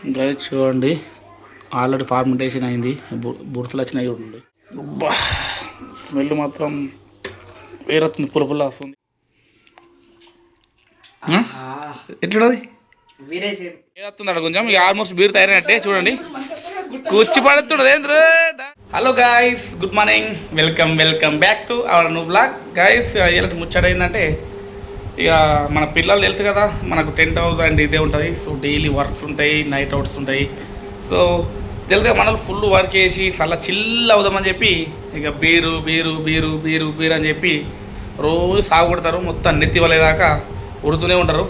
ఇంకా చూడండి already fomentation అయింది, బుడతలు వచ్చినాయి చూడండి. స్మెల్ మాత్రం వేరొస్తుంది, పుల్ల పుల్ల వస్తుంది. ఎట్లున్నది ఏదొస్తుంది అక్కడ కొంచెం. ఇక ఆల్మోస్ట్ బీర్ తయారైనట్టే చూడండి, కూర్చి పడుతున్నది ఏంద్ర. Hello guys, good morning, welcome back to our new vlog. Guys ఇలా ముచ్చట ఏంటంటే, ఇక మన పిల్లలు తెలుసు కదా, మనకు 10,000 ఇదే ఉంటుంది. సో డైలీ వర్క్స్ ఉంటాయి, నైట్ అవుట్స్ ఉంటాయి. సో తెలుగుగా మనల్ని ఫుల్ వర్క్ చేసి చాలా చిల్ అవుదామని చెప్పి ఇక beer beer beer beer beer అని చెప్పి రోజు సాగు కొడతారు. మొత్తం నెత్తి వలేదాకా ఉడుతూనే ఉంటారు.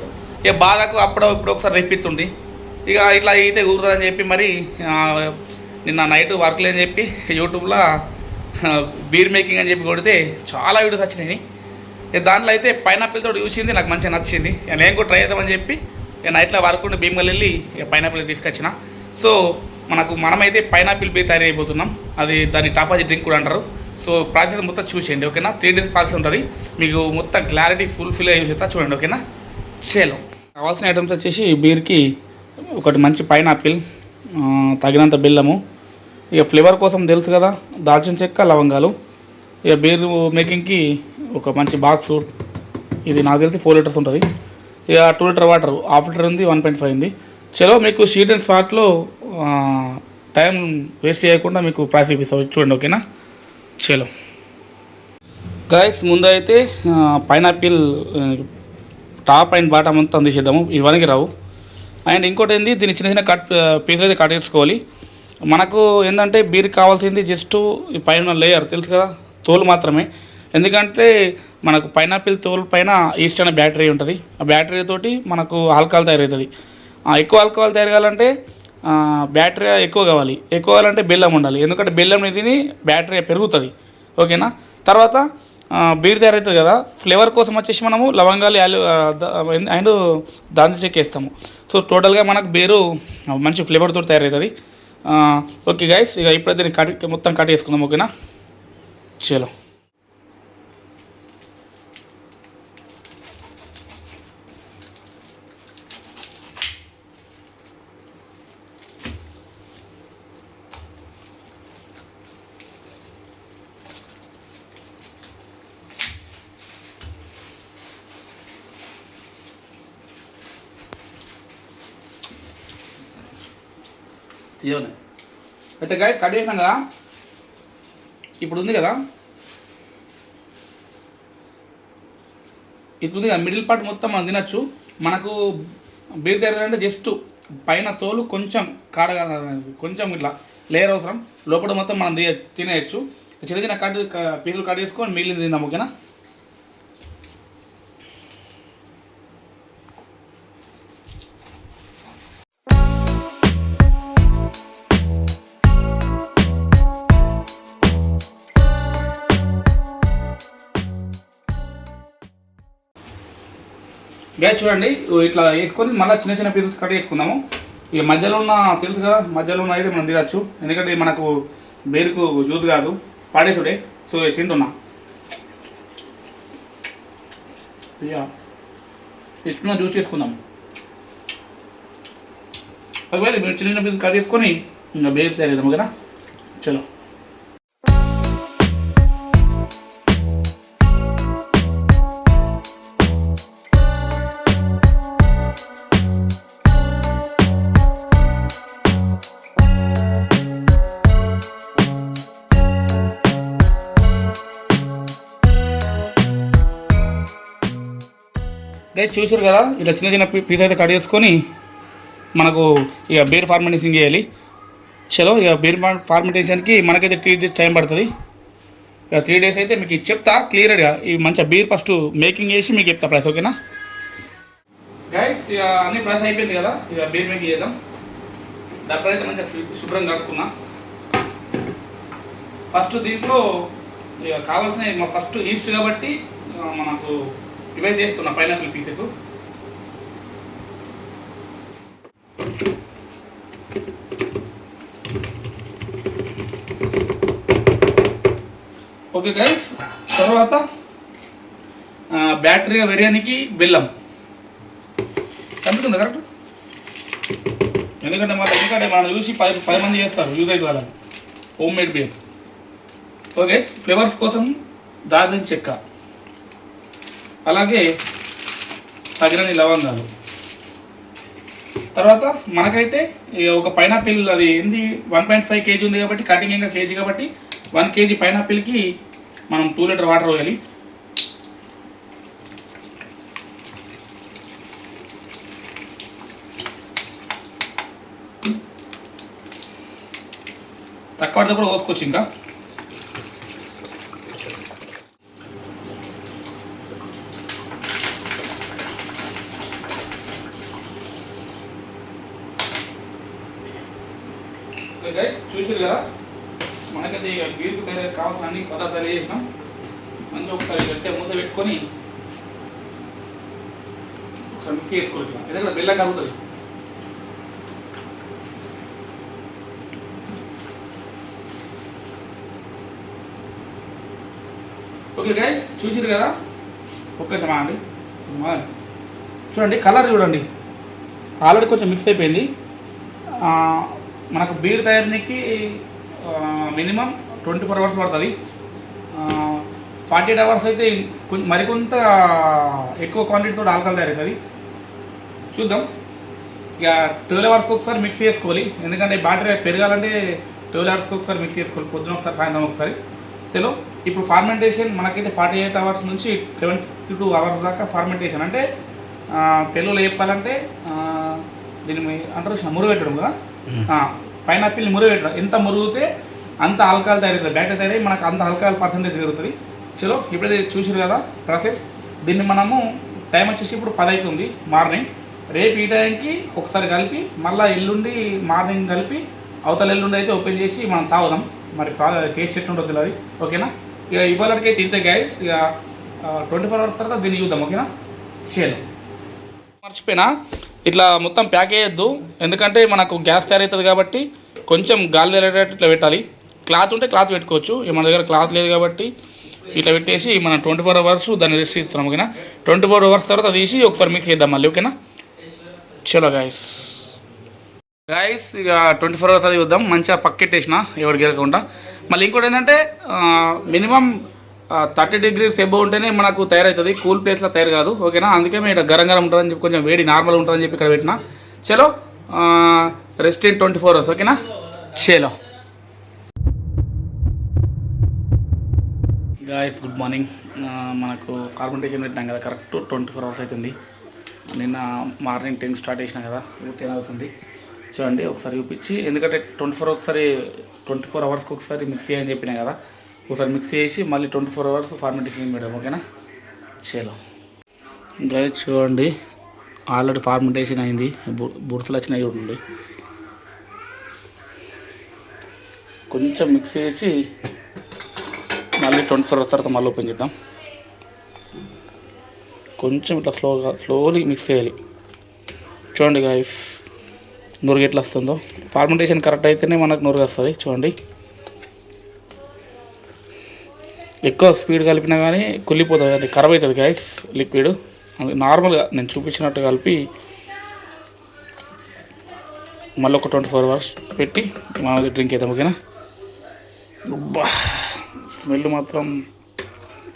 ఇక బాధకు ఇప్పుడు ఒకసారి రెప్పిస్తుంది. ఇక ఇట్లా అయితే కుదురుతుందని చెప్పి మరి నిన్న నైట్ వర్క్ లేదని చెప్పి యూట్యూబ్లో బీర్ మేకింగ్ అని చెప్పి కొడితే చాలా వీడియోస్ వచ్చినాయి. దాంట్లో అయితే పైనాపిల్ తోటి చూసింది, నాకు మంచిగా నచ్చింది. నేను కూడా ట్రై చేద్దామని చెప్పి ఇక నైట్లో వర్క్ ఉండి భీమలు వెళ్ళి ఇక పైనాపిల్ తీసుకొచ్చిన. సో మనమైతే పైనాపిల్ బీర్ తయారు అయిపోతున్నాం. అది దాన్ని టాపాజీ డ్రింక్ కూడా అంటారు. సో ప్రాసెస్ మొత్తం చూసేయండి, ఓకేనా. 3 days ప్రాసెస్ ఉంటుంది, మీకు మొత్తం క్లారిటీ ఫుల్ఫిల్ అయ్యి చూడండి, ఓకేనా. చేలో కావాల్సిన ఐటమ్స్ వచ్చేసి బీర్కి ఒకటి మంచి పైనాపిల్, తగినంత బెల్లము, ఇక ఫ్లేవర్ కోసం తెలుసు కదా దాల్చిన చెక్క, లవంగాలు. ఇక బీర్ మేకింగ్కి ఒక మంచి బాక్స్, ఇది నాకు తెలిసి 4 liters ఉంటుంది. ఇక 2 liter వాటర్, 1/2 liter ఉంది, 1.5 ఉంది. చలో మీకు షీట్ అండ్ స్పాట్లో టైం వేస్ట్ చేయకుండా మీకు ప్రాసెస్ ఇస్తాం, చూడండి, ఓకేనా. చలో గైస్, ముందు అయితే పైనాపిల్ టాప్ అండ్ బాటమ్ అంతా తీసేద్దాము, ఇవన్నీ రావు. అండ్ ఇంకోటి ఏంది, దీన్ని చిన్న చిన్న పీసులు అయితే కట్ చేసుకోవాలి. మనకు ఏంటంటే బీర్ కావాల్సింది జస్ట్ ఈ పైన లేయర్ తెలుసు కదా, తోలు మాత్రమే. ఎందుకంటే మనకు పైనాపిల్ తోలు పైన ఈస్ట్ అనే బ్యాటరీ ఉంటుంది. ఆ బ్యాటరీ తోటి మనకు ఆల్కహాల్ తయారవుతుంది. ఎక్కువ ఆల్కహాల్ తయారు కావాలంటే బ్యాటరీ ఎక్కువ కావాలంటే బెల్లం ఉండాలి. ఎందుకంటే బెల్లం తిని బ్యాటరీ పెరుగుతుంది, ఓకేనా. తర్వాత బీర్ తయారవుతుంది కదా, ఫ్లేవర్ కోసం వచ్చేసి మనము లవంగాలు అండ్ దాల్చిన చెక్క వేస్తాము. సో టోటల్గా మనకు బీరు మంచి ఫ్లేవర్తో తయారవుతుంది. ఓకే గైస్, ఇక ఇప్పుడైతే దీన్ని మొత్తం కట్ చేసుకుందాం, ఓకేనా. చలో తీయనే అయితే గాయ కట్ చేసినాం కదా, ఇప్పుడు ఉంది కదా మిడిల్ పార్ట్ మొత్తం మనం తినచ్చు. మనకు బీర్ తయారంటే జస్ట్ పైన తోలు కొంచెం కాడగా కొంచెం ఇట్లా లేయర్ అవసరం, లోపల మొత్తం మనం తినేయచ్చు. చిన్న చిన్న పీసులు కట్ చేసుకొని మిగిలింది తిందాం, ఓకేనా. గ్యాస్ చూడండి, ఇట్లా వేసుకొని మళ్ళీ చిన్న చిన్న పీసెస్ కట్ చేసుకుందాము. ఇక మధ్యలో ఉన్న తెలుసు కదా, మధ్యలో ఉన్న అయితే మనం తినచ్చు. ఎందుకంటే మనకు బేరుకు జ్యూస్ కాదు, పాడేసుడే. సో తింటున్నా, ఇక ఇష్టం జ్యూస్ చేసుకుందాం. ఒకవేళ మీరు చిన్న చిన్న పీసెస్ కట్ చేసుకొని ఇంకా బేరు తయారు చేద్దాం, ఓకేనా. చలో చూసారు కదా, ఇలా చిన్న చిన్న పీస్ అయితే కట్ చేసుకొని మనకు ఇక బీర్ ఫార్మెంటేషన్ చేయాలి. చలో ఇక బీర్ ఫార్మెంటేషన్కి మనకైతే 3 days టైం పడుతుంది. ఇక 3 days అయితే మీకు చెప్తా క్లియర్గా. ఈ మంచిగా బీర్ ఫస్ట్ మేకింగ్ చేసి మీకు చెప్తా ప్రైస్, ఓకేనా. గైస్ ఇక అన్ని ప్రైస్ అయిపోయింది కదా, ఇక బీర్ మేకింగ్ చేద్దాం. డబ్బులైతే మంచిగా శుభ్రం కలుపుకున్నా. ఫస్ట్ దీంట్లో ఇక కావాల్సిన ఫస్ట్ ఈస్ట్ కాబట్టి మనకు ఇవే చేస్తున్నా పైనాపిల్ పీసెస్. ఓకే గైస్, తర్వాత బ్యాటరీ బిర్యానీకి బెల్లం కలుపుతుందా కరెక్ట్. ఎందుకంటే మనం చూసి 10 మంది చేస్తారు, యూజ్ అవుతుంది వాళ్ళకి. Home made beer. Okay, flavours కోసం దాల్చిన చెక్క, అలాగే తగినన్ని లవంగాలు. తర్వాత మనకైతే ఒక పైనాపిల్, అది ఏంది 1.5 kg ఉంది కాబట్టి, కటింగ్ ఇంకా కేజీ కాబట్టి 1 kg పైనాపిల్కి మనం 2 లీటర్ వాటర్ పోయాలి. తక్కువ పడితే కూడా పోసుకోవచ్చు. ఇంకా చూసారు కదా, మనకైతే ఇక బీరుకు తయారు కావాల్సిన అన్ని పదార్థాలు చేసినాం. మంచిగా ఒకసారి గట్టిగా మూత పెట్టుకొని ఒకసారి మిక్స్ చేసుకోవాలి. ఎందుకంటే బెల్లం కలుగుతుంది. ఓకే గైస్, చూసారు కదా, ఒక్క నిమిషం అండి. చూడండి కలర్ చూడండి, ఆల్రెడీ కొంచెం మిక్స్ అయిపోయింది. మనకు బీర్ తయారీకి మినిమం 24 hours పడుతుంది. 48 hours అయితే మరికొంత ఎక్కువ క్వాంటిటీతో ఆల్కహాల్ తయారవుతుంది. చూద్దాం. ఇక 12 hours ఒకసారి మిక్స్ చేసుకోవాలి. ఎందుకంటే బ్యాటరీ పెరగాలంటే 12 hours ఒకసారి మిక్స్ చేసుకోవాలి. పొద్దున ఒకసారి, సాయంత్రం ఒకసారి. చలో, ఇప్పుడు ఫార్మెంటేషన్ మనకైతే 48 hours నుంచి 72 hours దాకా ఫార్మెంటేషన్. అంటే తెలుగులో చెప్పాలంటే దీన్ని అంటారు మురుగెట్టడం కదా. పైనాపిల్ని మురుగెట్టడం. ఎంత మురుగుతే అంత ఆల్కహాల్ తయారవుతుంది, బ్యాటరీ తయారై మనకు అంత ఆల్కహాల్ పర్సెంటేజ్ పెరుగుతుంది. చలో, ఇప్పుడైతే చూసారు కదా ప్రాసెస్. దీన్ని మనము టైం వచ్చేసి ఇప్పుడు 10 అవుతుంది మార్నింగ్. రేపు ఈ టైంకి ఒకసారి కలిపి మళ్ళీ ఎల్లుండి మార్నింగ్ కలిపి అవతల ఎల్లుండి అయితే ఓపెన్ చేసి మనం తాగుదాం. మరి టేస్ట్ ఎట్లుంటుంది అది. ఓకేనా? ఇక ఇవాళకైతే ఇంతే గైస్. ఇక 24 hours తర్వాత దీన్ని చూద్దాం. ఓకేనా? చేయాలి. మర్చిపోయినా, ఇట్లా మొత్తం ప్యాక్ వేయద్దు, ఎందుకంటే మనకు గ్యాస్ తయారవుతుంది కాబట్టి కొంచెం గాలి తేలేటట్టు ఇట్లా పెట్టాలి. క్లాత్ ఉంటే క్లాత్ పెట్టుకోవచ్చు. మన దగ్గర క్లాత్ లేదు కాబట్టి ఇట్లా పెట్టేసి మనం 24 hours దాన్ని రెస్ట్ ఇస్తున్నాం. ఓకేనా? 24 hours తర్వాత తీసి ఒకసారి మిక్స్ చేద్దాం మళ్ళీ. ఓకేనా? చలో గైస్. ఇక 24 hours అది చూద్దాం. మంచిగా పక్కెట్టేసిన ఎవరికి గెలకుండా. మళ్ళీ ఇంకోటి ఏంటంటే మినిమం 30 degrees ఎబోవ్ ఉంటేనే మనకు తయారవుతుంది. కూల్ ప్లేస్లో తయారు కాదు. ఓకేనా? అందుకే మేము గరం గరం ఉంటుందని చెప్పి, కొంచెం వేడి నార్మల్ ఉంటుందని చెప్పి ఇక్కడ పెట్టిన. చలో, రెస్ట్ ఇన్ 24 hours. ఓకేనా? చలో గాయస్, గుడ్ మార్నింగ్. మనకు ఫార్మెంటేషన్ పెట్టినాం కదా, కరెక్ట్ 24 hours అవుతుంది. నిన్న మార్నింగ్ 10 స్టార్ట్ చేసినాం కదా, ఇప్పుడు 10 అవుతుంది. చూడండి ఒకసారి చూపించి, ఎందుకంటే 24 hours ఒకసారి మిక్స్ చేయని చెప్పినా కదా, ఒకసారి మిక్స్ చేసి మళ్ళీ 24 hours ఫార్మెంటేషన్ పెడదాం. ఓకేనా? చలో గాయస్, చూడండి ఆల్రెడీ ఫార్మెంటేషన్ అయింది. బుడతలు వచ్చినాయి చూడండి. కొంచెం మిక్స్ చేసి మళ్ళీ 24 hours తర్వాత మళ్ళీ ఓపెన్ చేద్దాం. కొంచెం ఇట్లా స్లోలీ మిక్స్ చేయాలి. చూడండి గాయస్, నురుగు ఎట్లా వస్తుందో. ఫార్మెంటేషన్ కరెక్ట్ అయితేనే మనకు నురుగు వస్తుంది. చూడండి, ఎక్కువ స్పీడ్ కలిపినా కానీ కుళ్ళిపోతుంది, అది ఖరాబ్ అవుతుంది గాయస్ లిక్విడ్. నార్మల్గా నేను చూపించినట్టు కలిపి మళ్ళీ ఒక 24 hours పెట్టి మామూలుగా డ్రింక్ అవుతాం. ఓకేనా? స్మెల్ మాత్రం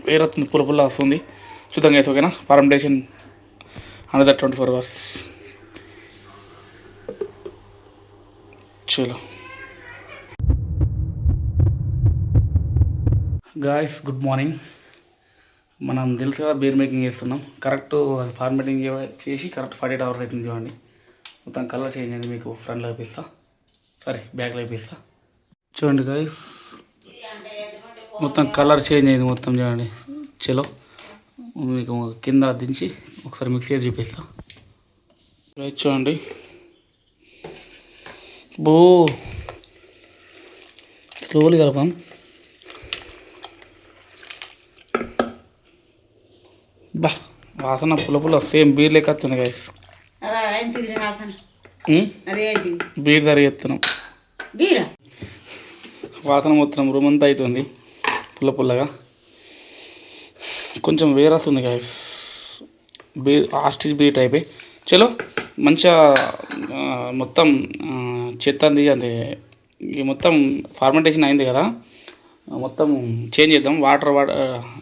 వేరే పుల్ల వస్తుంది. చూద్దాం గైస్. ఓకేనా? Fomentation another 24 hours. చలో గాయస్, గుడ్ మార్నింగ్. మనం తెలుసు కదా బీర్ మేకింగ్ చేస్తున్నాం. కరెక్ట్ ఫార్మేటింగ్ చేసి కరెక్ట్ 48 hours అవుతుంది. చూడండి, మొత్తం కలర్ చేంజ్ అయింది. మీకు ఫ్రంట్లో వేపిస్తా, బ్యాక్లో వేపిస్తా. చూడండి గాయస్, మొత్తం కలర్ చేంజ్ అయింది మొత్తం. చూడండి. చలో, మీకు కింద దించి ఒకసారి మిక్స్ చేసి చూపిస్తా. చూడండి, స్లోలీ కలపాం. వాసన పుల్ల సేమ్ బీర్ లెక్క వస్తుంది గైస్. బీర్ ధర చెప్తున్నాం. వాసన మొత్తం రూమ్ అంతా అవుతుంది పుల్లగా. కొంచెం వేరే వస్తుంది గైస్. బీర్ ఆస్ట్రిచ్ బీర్ టైపే. చలో, మంచిగా మొత్తం చెత్త అంది అంటే మొత్తం ఫార్మెంటేషన్ అయింది కదా, మొత్తం చేంజ్ చేద్దాం. వాటర్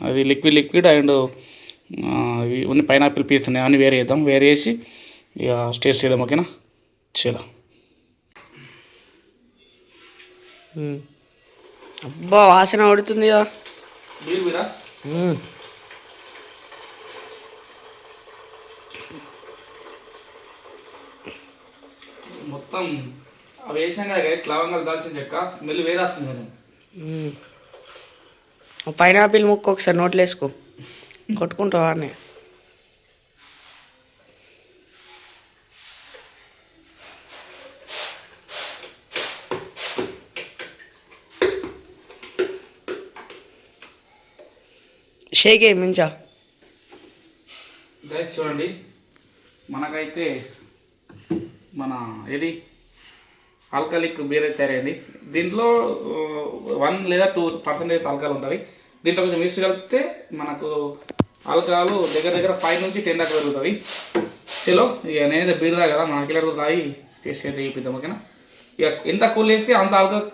అది లిక్విడ్ అండ్ ఇవన్నీ పైనాపిల్ పీస్ ఉన్నాయి, అవన్నీ వేరే చేద్దాం. వేరే చేసి ఇక టేస్ట్ చేద్దాం. ఓకేనా? చలో. అబ్బా వాసన పడుతుంది కదా. మొత్తం అవి వేసినాం కదా గైస్, లవంగాలు దాల్చిన చెక్క స్మెల్ వేరే వస్తుంది కదా. పైనాపిల్ ముక్క ఒకసారి నోట్లో వేసుకో, కొట్టుకుంటావా అని. షేక్ అయ్యి మించా గైస్ చూడండి, మనకైతే మన ఏది ఆల్కలిక్ బీర్ అయితే తయారైంది. దీంట్లో 1 లేదా 2% ఆల్కహాల్ ఉంటుంది. దీంట్లో కొంచెం మిక్స్ కలిపితే మనకు ఆల్కహాల్ దగ్గర 5 నుంచి 10 దాకా పెరుగుతుంది. చలో ఇక నేనైతే బీర్ దా కదా, మన అఖిలతో తాగి చేసేది చేయిద్దాం. ఓకేనా? ఇక ఎంత కూల్ చేస్తే అంత ఆల్కహాల్,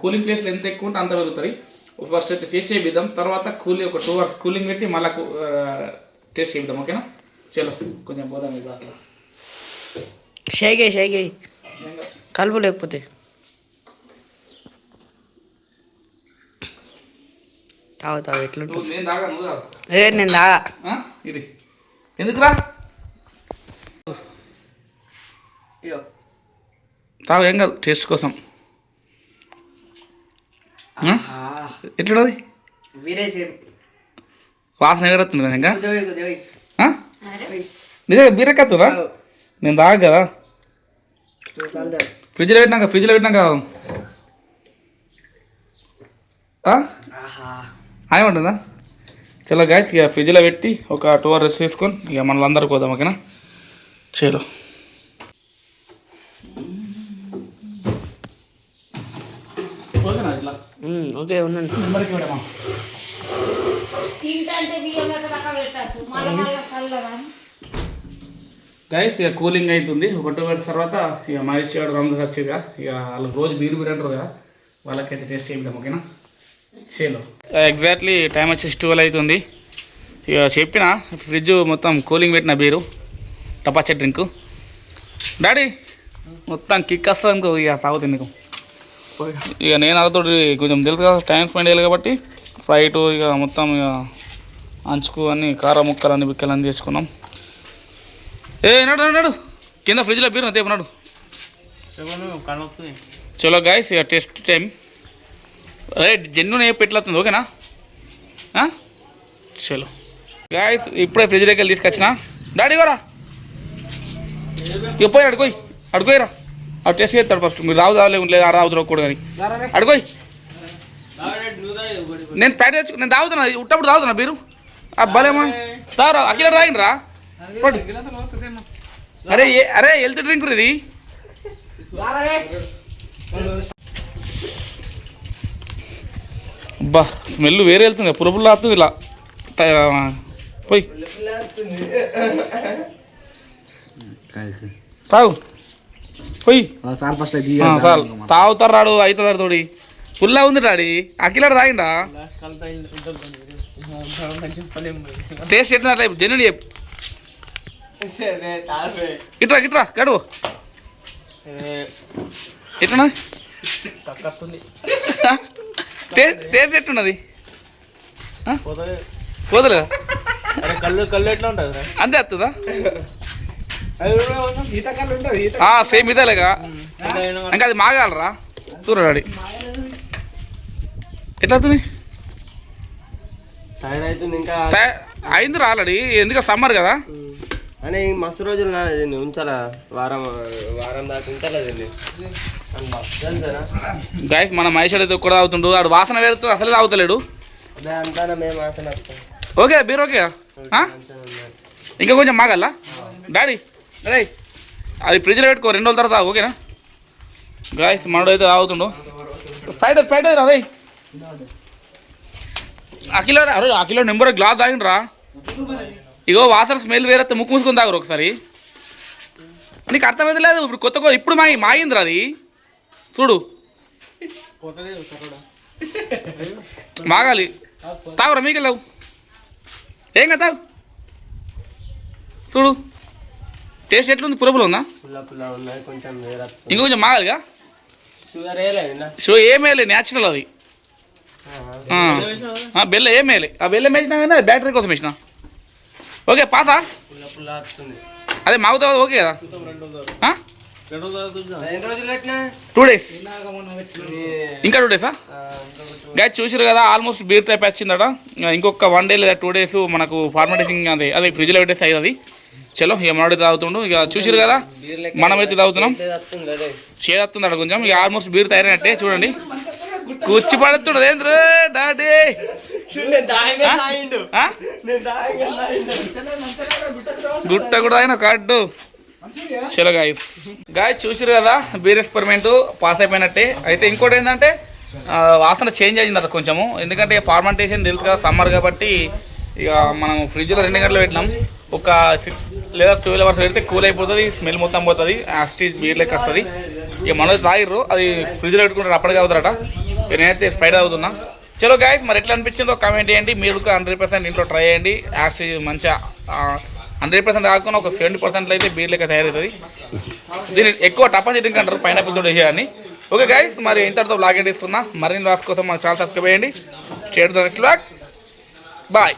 కూలింగ్ ప్లేస్లో ఎంత ఎక్కువ ఉంటే అంత పెరుగుతుంది. ఫస్ట్ అయితే చేసి చేయిద్దాం, తర్వాత ఒక 2 hours కూలింగ్ పెట్టి మళ్ళీ టేస్ట్ చేయిద్దాం. ఓకేనా? చలో కొంచెం పోదాం. ఇది అసలు షేక్ అయ్యి కలుపు లేకపోతే. తాగు ఎట్లుంటుంది? నేను తాగా, నువ్వు తాగు. నేను తాగా. ఇది ఎందుకురా? తాగు, ఏం కాదు, టేస్ట్ కోసం. ఎట్లున్నది? వాసన ఎగరొస్తుంది కదా ఇంకా. నిజంగా బీరకత్తురా? నేను తాగా కదా, ఫ్రిడ్జ్లో పెట్టినాక ఏమంటుందా? చలో గాయస్, ఇక ఫ్రిడ్జ్లో పెట్టి ఒక 2 hours రెస్ట్ తీసుకొని ఇక మనల్ని అందరికి పోదాం. ఓకేనా? చలో. ఓకేనా? ఇట్లా ఓకే ఉండండి. గైస్ ఇక కూలింగ్ అవుతుంది. ఒక 2 hours తర్వాత ఇక మహేష్ గారు రంజాన్ వచ్చేదిగా, ఇక వాళ్ళు రోజు బీరు అంటారు కదా, వాళ్ళకైతే టేస్ట్ చేద్దాం. ఓకేనా? సేలో ఎగ్జాక్ట్లీ టైం వచ్చేసి 12 అవుతుంది. ఇక చెప్పిన ఫ్రిడ్జ్ మొత్తం కూలింగ్ పెట్టిన బీరు టపాచే డ్రింక్. డాడీ మొత్తం కిక్ వస్తుంది అనుకో, ఇక తాగుతుంది నీకు. ఇక నేను అతోటి కొంచెం తెలుసు కదా, టైం స్పెండ్ చేయాలి కాబట్టి ఫ్రైట్ ఇక మొత్తం ఇక అంచుకు అన్ని కారం ముక్కలు అన్ని బిక్కలు అన్నీ తెచ్చుకున్నాం. నడు కింద ఫ్రిడ్జ్లో బీరు తేపు నడు. చలో గాయస్, ఇక టెస్ట్ టైం. అదే జెన్యున్ ఏ పెట్లవుతుంది. ఓకేనా? చలో గాయస్, ఇప్పుడే ఫ్రిడ్జ్ దగ్గర తీసుకొచ్చిన. డాడీ కూడా పోయి అడుకోయిరా, అవి టెస్ట్ చేస్తాడు ఫస్ట్. మీరు రావు లేదా రావుతురకూడదు కానీ అడుకోయి. నేను ప్యాక్ తెచ్చు, నేను తాగుతున్నా, ఉట్టప్పుడు తాగుతున్నా బీరు. భలేమా తారా? అఖిల తాగిండ్రా? అరే హెల్త్ డ్రింక్ ఇది. అబ్బా స్మెల్ వేరే వెళ్తుంది, పుల్ల వస్తుంది ఇలా. పోయి తాగు, పోయి తాగుతారు రాడు, అవుతాడు తోడి. పుల్లా ఉంది డాడీ. అఖిలాడు తాగిండా? టేస్ట్ ఎట్లా జెన్యున్ చెప్పు. ఇట్రా కడు ఎట్లున్నది? టేస్ట్ ఎట్లున్నది? పోతలేదా? కళ్ళు ఎట్లా ఉంటుంది? అంతే వస్తుందా? సేమ్ ఇదేలేగా. ఇంకా అది మాగాలరా చూడడాడి. ఎట్లా అవుతుంది? అయింది ఆల్రెడీ, ఎందుకు సమ్మర్ కదా అని మస్తు రోజులు నాది ఉంచాలా, వారం దాకా ఉంచాలి. గైస్ మన మహేష్ అయితే ఒక్కడ తాగుతుండు, వాడు వాసన వేరుతుంది, అసలే తాగుతలేడు. Okay beer okay. ఇంకా కొంచెం మాగల్లా డాడీ? డాడీ అది ఫ్రిడ్జ్లో పెట్టుకో, 2 రోజుల తర్వాత. ఓకేనా? గాయస్ మనోడు అయితే తాగుతుండు. స్ప్రైట్ రా రే. అకిలో నెంబర్ గ్లాస్ తాగిండ్రా. ఇగో వాసన స్మెల్ వేరే, ముక్కు మూసుకొని తాగురు ఒకసారి. నీకు అర్థమైతే లేదు ఇప్పుడు కొత్త ఇప్పుడు మాయిందిరా అది చూడు మాగాలి తాగురా మీకు లేవు ఏం కదా తాగు చూడు టేస్ట్ ఎట్లుంది పులుపులు ఉందా ఇంకొంచెం మాగాలిగా షో ఏమేలే న్యాచురల్ అది బెల్లం ఏమేలే ఆ బెల్లం వేసినా కానీ అది బ్యాటరీ కోసం వేసిన ఓకే పాత అదే మాగుతా ఓకే కదా 2 days ఇంకా 2 days గాయ చూసారు కదా ఆల్మోస్ట్ బీర్ టైప్ వచ్చిందట ఇంకొక 1 day లేదా 2 days మనకు ఫార్మాటేషన్ అదే ఫ్రిడ్జ్లో పెట్టేసి అవుతుంది చలో ఇక మనోడి తాగుతుండు ఇక చూసారు కదా మనమైతే తాగుతున్నాం చేదత్తుంది అక్కడ కొంచెం ఇక ఆల్మోస్ట్ బీర్ తయారైనట్టే చూడండి కూర్చి పడుతుండదు ఏంద్రు డాడీ గుట్ట కూడా అయినా కడ్డు చలో గాయ చూసారు కదా బీర్ ఎక్స్పెరిమెంట్ పాస్ అయిపోయినట్టే అయితే ఇంకోటి ఏంటంటే వాసన చేంజ్ అయిందట కొంచెము ఎందుకంటే ఫార్మెంటేషన్ తెలుసు కదా సమ్మర్ కాబట్టి ఇక మనం ఫ్రిడ్జ్లో 2 గంటలు పెట్టినాం ఒక 6 లేదా 12 hours పెడితే కూల్ అయిపోతుంది స్మెల్ మొత్తం పోతుంది స్టీజ్ బీర్ లెక్క వస్తుంది ఇక మనోజ్ తాగిర్రు అది ఫ్రిడ్జ్లో పెట్టుకుంటారు అప్పటికే అవుతారట నేనైతే స్ప్రైడ్ అవుతున్నా చలో గాయస్ మరి ఎట్లా అనిపించిందో కామెంట్ చేయండి మీరు 100% ఇంట్లో ట్రై చేయండి యాక్చువల్లీ మంచిగా 100% కాకుండా ఒక 70% అయితే బీర్ లెక్క తయారవుతుంది దీన్ని ఎక్కువ టపా చెట్టింగ్ అంటారు పైనాపిల్తో వేసేయాలని ఓకే గాయస్ మరి ఇంతటితో బ్లాగ్ ఎడిస్తున్నా మరిన్ని వ్లాగ్స్ కోసం మన ఛానల్ సబ్స్క్రైబ్ చేయండి share the next blog bye